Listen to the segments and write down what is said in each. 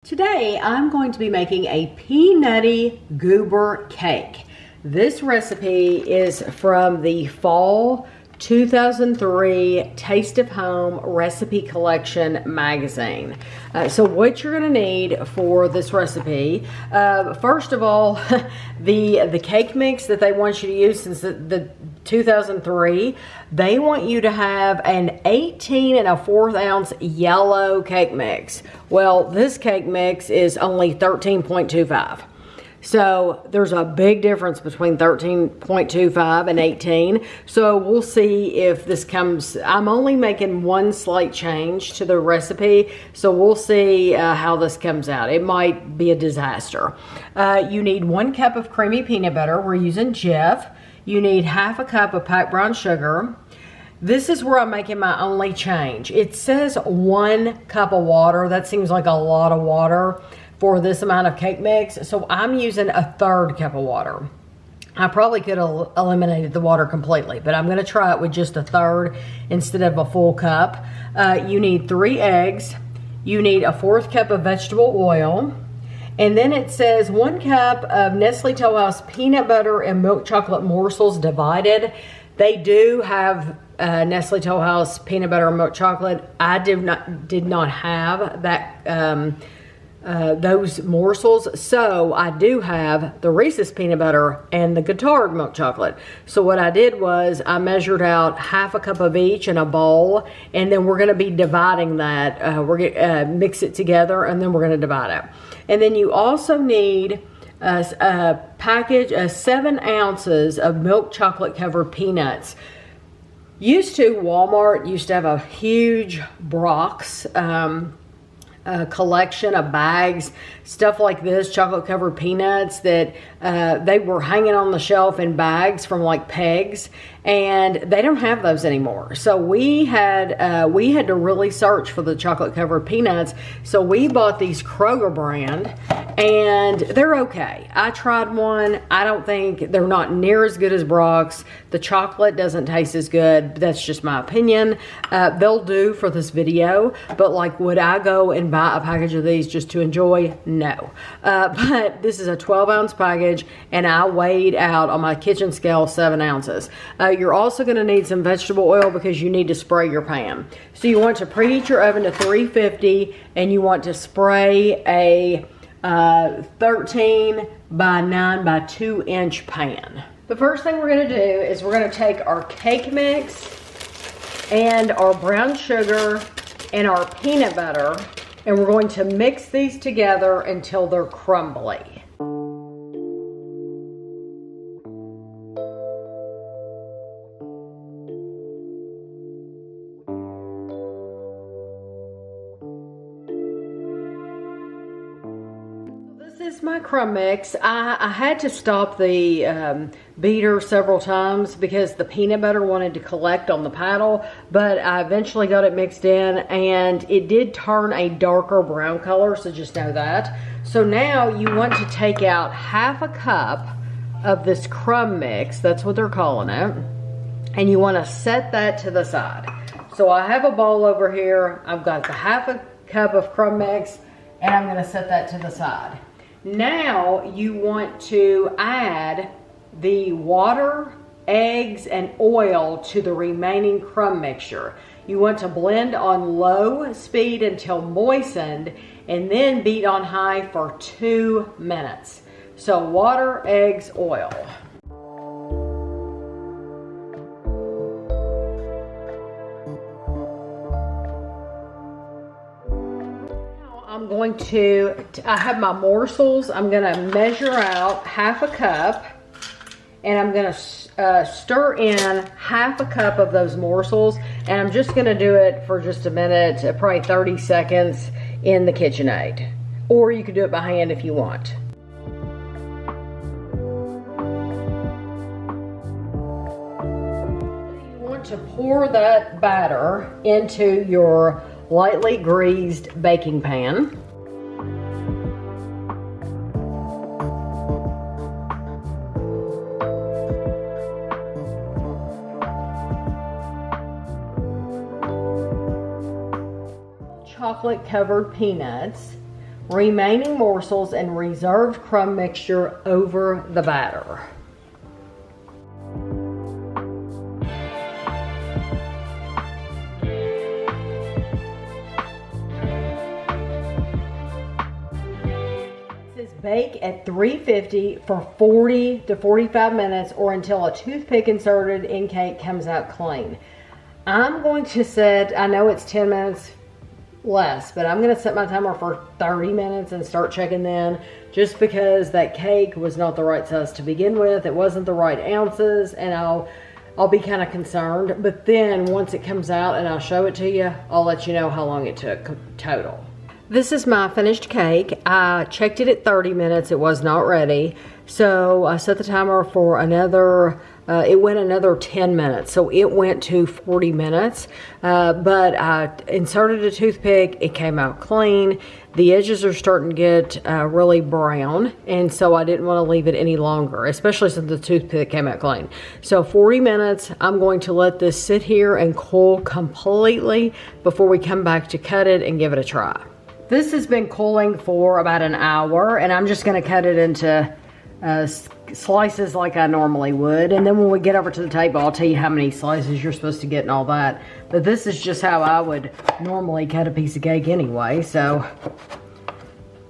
Today I'm going to be making a Peanutty Goober cake. This recipe is from the Fall 2003 Taste of Home Recipe Collection magazine. So what you're going to need for this recipe, first of all, the cake mix that they want you to use since the 2003, they want you to have an 18 1/4 ounce yellow cake mix. Well, this cake mix is only 13.25. So there's a big difference between 13.25 and 18. So we'll see if this comes. I'm only making one slight change to the recipe. So we'll see how this comes out. It might be a disaster. You need 1 cup of creamy peanut butter. We're using Jif. You need 1/2 cup of packed brown sugar. This is where I'm making my only change. It says 1 cup of water. That seems like a lot of water for this amount of cake mix. So I'm using 1/3 cup of water. I probably could have eliminated the water completely, but I'm gonna try it with just 1/3 instead of a full cup. You need 3 eggs. You need 1/4 cup of vegetable oil. And then it says 1 cup of Nestle Toll House peanut butter and milk chocolate morsels divided. They do have Nestle Toll House peanut butter and milk chocolate. I did not have that those morsels, so I do have the Reese's peanut butter and the Guittard milk chocolate. So what I did was I measured out 1/2 cup of each in a bowl, and then we're going to be dividing that. We're going to mix it together, and then we're going to divide it. And then you also need a package of 7 ounces of milk chocolate covered peanuts. Walmart used to have a huge Brock's collection of bags, stuff like this, chocolate covered peanuts that they were hanging on the shelf in bags from like pegs, and they don't have those anymore. So we had to really search for the chocolate covered peanuts. So we bought these Kroger brand, and they're okay. I tried one. I don't think they're not near as good as Brock's. The chocolate doesn't taste as good. That's just my opinion. They'll do for this video, but like, would I go and buy a package of these just to enjoy? No. But this is a 12-ounce package, and I weighed out on my kitchen scale 7 ounces. You're also going to need some vegetable oil because you need to spray your pan. So you want to preheat your oven to 350, and you want to spray a 13 by 9 by 2 inch pan. The first thing we're going to do is we're going to take our cake mix and our brown sugar and our peanut butter, and we're going to mix these together until they're crumbly. This is my crumb mix. I had to stop the beater several times because the peanut butter wanted to collect on the paddle, but I eventually got it mixed in, and it did turn a darker brown color, so just know that. So now you want to take out 1/2 cup of this crumb mix, that's what they're calling it, and you want to set that to the side. So I have a bowl over here. I've got the 1/2 cup of crumb mix, and I'm going to set that to the side. Now you want to add the water, eggs, and oil to the remaining crumb mixture. You want to blend on low speed until moistened, and then beat on high for 2 minutes. So water, eggs, oil. I'm going to, I have my morsels. I'm going to measure out 1/2 cup, and I'm going to stir in 1/2 cup of those morsels, and I'm just going to do it for just a minute, probably 30 seconds in the KitchenAid, or you can do it by hand if you want. You want to pour that batter into your lightly greased baking pan. Chocolate covered peanuts. remaining morsels and reserved crumb mixture over the batter. Bake at 350 for 40 to 45 minutes or until a toothpick inserted in cake comes out clean. I'm going to set, I know it's 10 minutes less, but I'm going to set my timer for 30 minutes and start checking then, just because that cake was not the right size to begin with. It wasn't the right ounces, and I'll be kind of concerned. But then once it comes out and I'll show it to you, I'll let you know how long it took total. This is my finished cake. I checked it at 30 minutes. It was not ready. So I set the timer for another, it went another 10 minutes. So it went to 40 minutes. But I inserted a toothpick. It came out clean. The edges are starting to get really brown. And so I didn't want to leave it any longer, especially since the toothpick came out clean. So 40 minutes, I'm going to let this sit here and cool completely before we come back to cut it and give it a try. This has been cooling for about an hour, and I'm just going to cut it into slices like I normally would. And then when we get over to the table, I'll tell you how many slices you're supposed to get and all that. But this is just how I would normally cut a piece of cake anyway, so.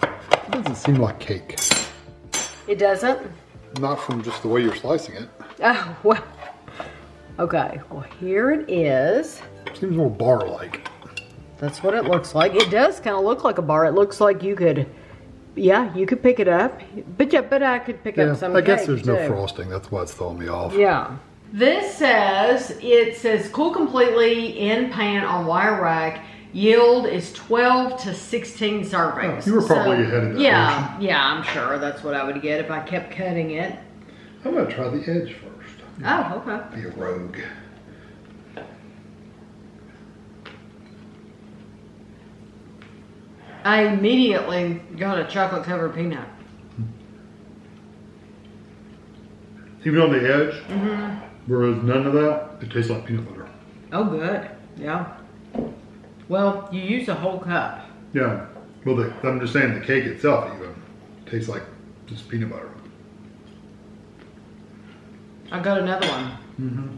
It doesn't seem like cake. It doesn't? Not from just the way you're slicing it. Oh, well. Okay, well here it is. It seems more bar-like. That's what it looks like. It does kind of look like a bar. It looks like you could, yeah, you could pick it up. But yeah, but I could pick up some I guess cake there's too. no frosting. That's why it's throwing me off. Yeah. This says, it says cool completely in pan on wire rack. Yield is 12 to 16 servings. Oh, you were probably ahead of that. Yeah, yeah, I'm sure that's what I would get if I kept cutting it. I'm going to try the edge first. Oh, okay. Be a rogue. I immediately got a chocolate covered peanut. Even on the edge, whereas none of that, it tastes like peanut butter. Oh, good. Yeah. Well, you use a whole cup. Yeah. Well, I'm just saying the cake itself even tastes like just peanut butter. I got another one. Mm-hmm.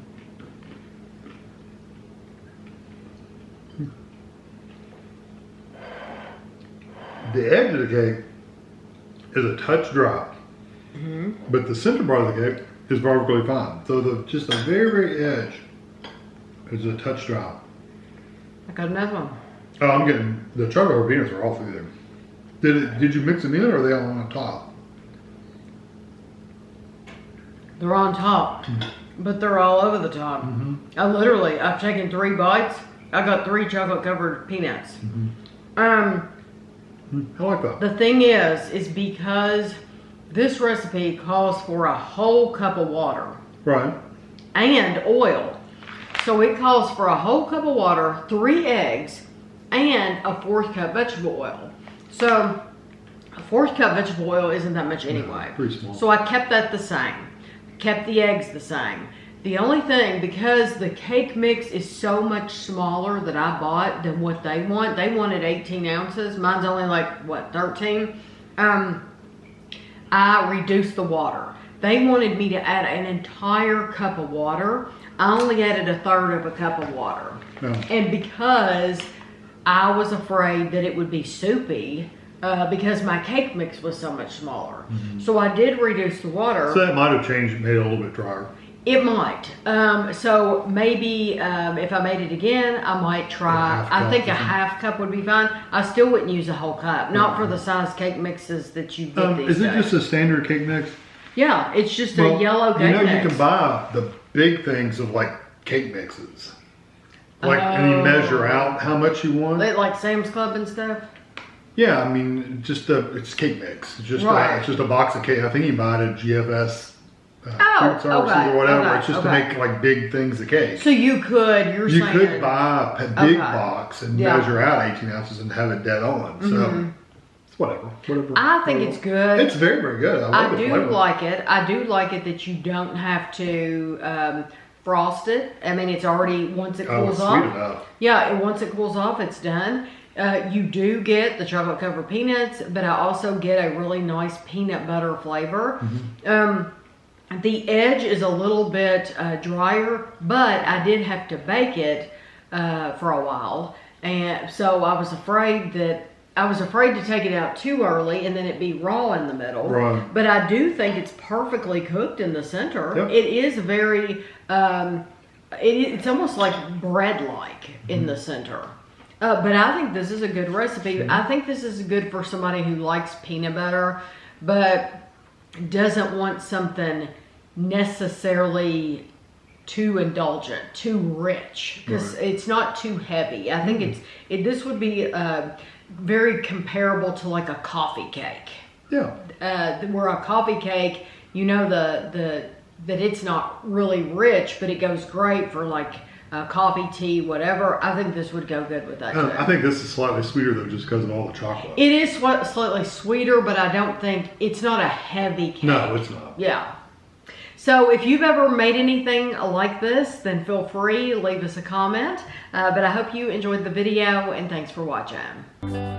The edge of the cake is a touch dry, but the center part of the cake is perfectly fine. So just the very, very edge is a touch dry. I got another one. Oh, I'm getting the chocolate peanuts are all through there. Did you mix them in, or are they all on the top? They're on top, but they're all over the top. I've taken 3 bites. I got 3 chocolate covered peanuts. I like that. The thing is because this recipe calls for a whole cup of water. Right. And oil. So it calls for a whole cup of water, 3 eggs, and a 1/4 cup vegetable oil. So a 1/4 cup vegetable oil isn't that much anyway. Pretty small. So I kept that the same. Kept the eggs the same. The only thing, because the cake mix is so much smaller that I bought than what they want. They wanted 18 ounces. Mine's only like, what, 13? I reduced the water. They wanted me to add an entire cup of water. I only added 1/3 of a cup of water. Oh. And because I was afraid that it would be soupy, because my cake mix was so much smaller. So I did reduce the water. So that might have changed, made it a little bit drier. It might. So maybe if I made it again, I might try. I think a 1/2 cup would be fine. I still wouldn't use a whole cup. Not for the size cake mixes that you get these Is it days. just a standard cake mix? Yeah, it's just a yellow cake mix. You can buy the big things of like cake mixes. Like, and you measure out how much you want. Like Sam's Club and stuff? Yeah, I mean, it's cake mix. It's just, Right. it's just a box of cake. I think you buy it at GFS. Fruit services okay, or whatever. okay, It's just okay. to make like big things of cake. So you could, You could buy a big Okay. box and Yeah. measure out 18 ounces and have it dead on. So it's whatever. I think it's good. It's very, very good. I I do like it. I do like it that you don't have to frost it. I mean, it's already, once it cools sweet off. enough. Yeah, and once it cools off, it's done. You do get the chocolate covered peanuts, but I also get a really nice peanut butter flavor. The edge is a little bit drier, but I did have to bake it for a while, and so I was afraid to take it out too early and then it'd be raw in the middle. Right. But I do think it's perfectly cooked in the center. Yep. It is very, it's almost like bread-like in the center. But I think this is a good recipe. I think this is good for somebody who likes peanut butter, but doesn't want something necessarily too indulgent, too rich, because it's not too heavy. I think this would be very comparable to like a coffee cake. Yeah. Where a coffee cake, you know, that it's not really rich, but it goes great for like coffee, tea, whatever. I think this would go good with that too. I think this is slightly sweeter though, just because of all the chocolate. It is slightly sweeter, but I don't think it's not a heavy cake. No, it's not. Yeah. So if you've ever made anything like this, then feel free, leave us a comment. But I hope you enjoyed the video, and thanks for watching.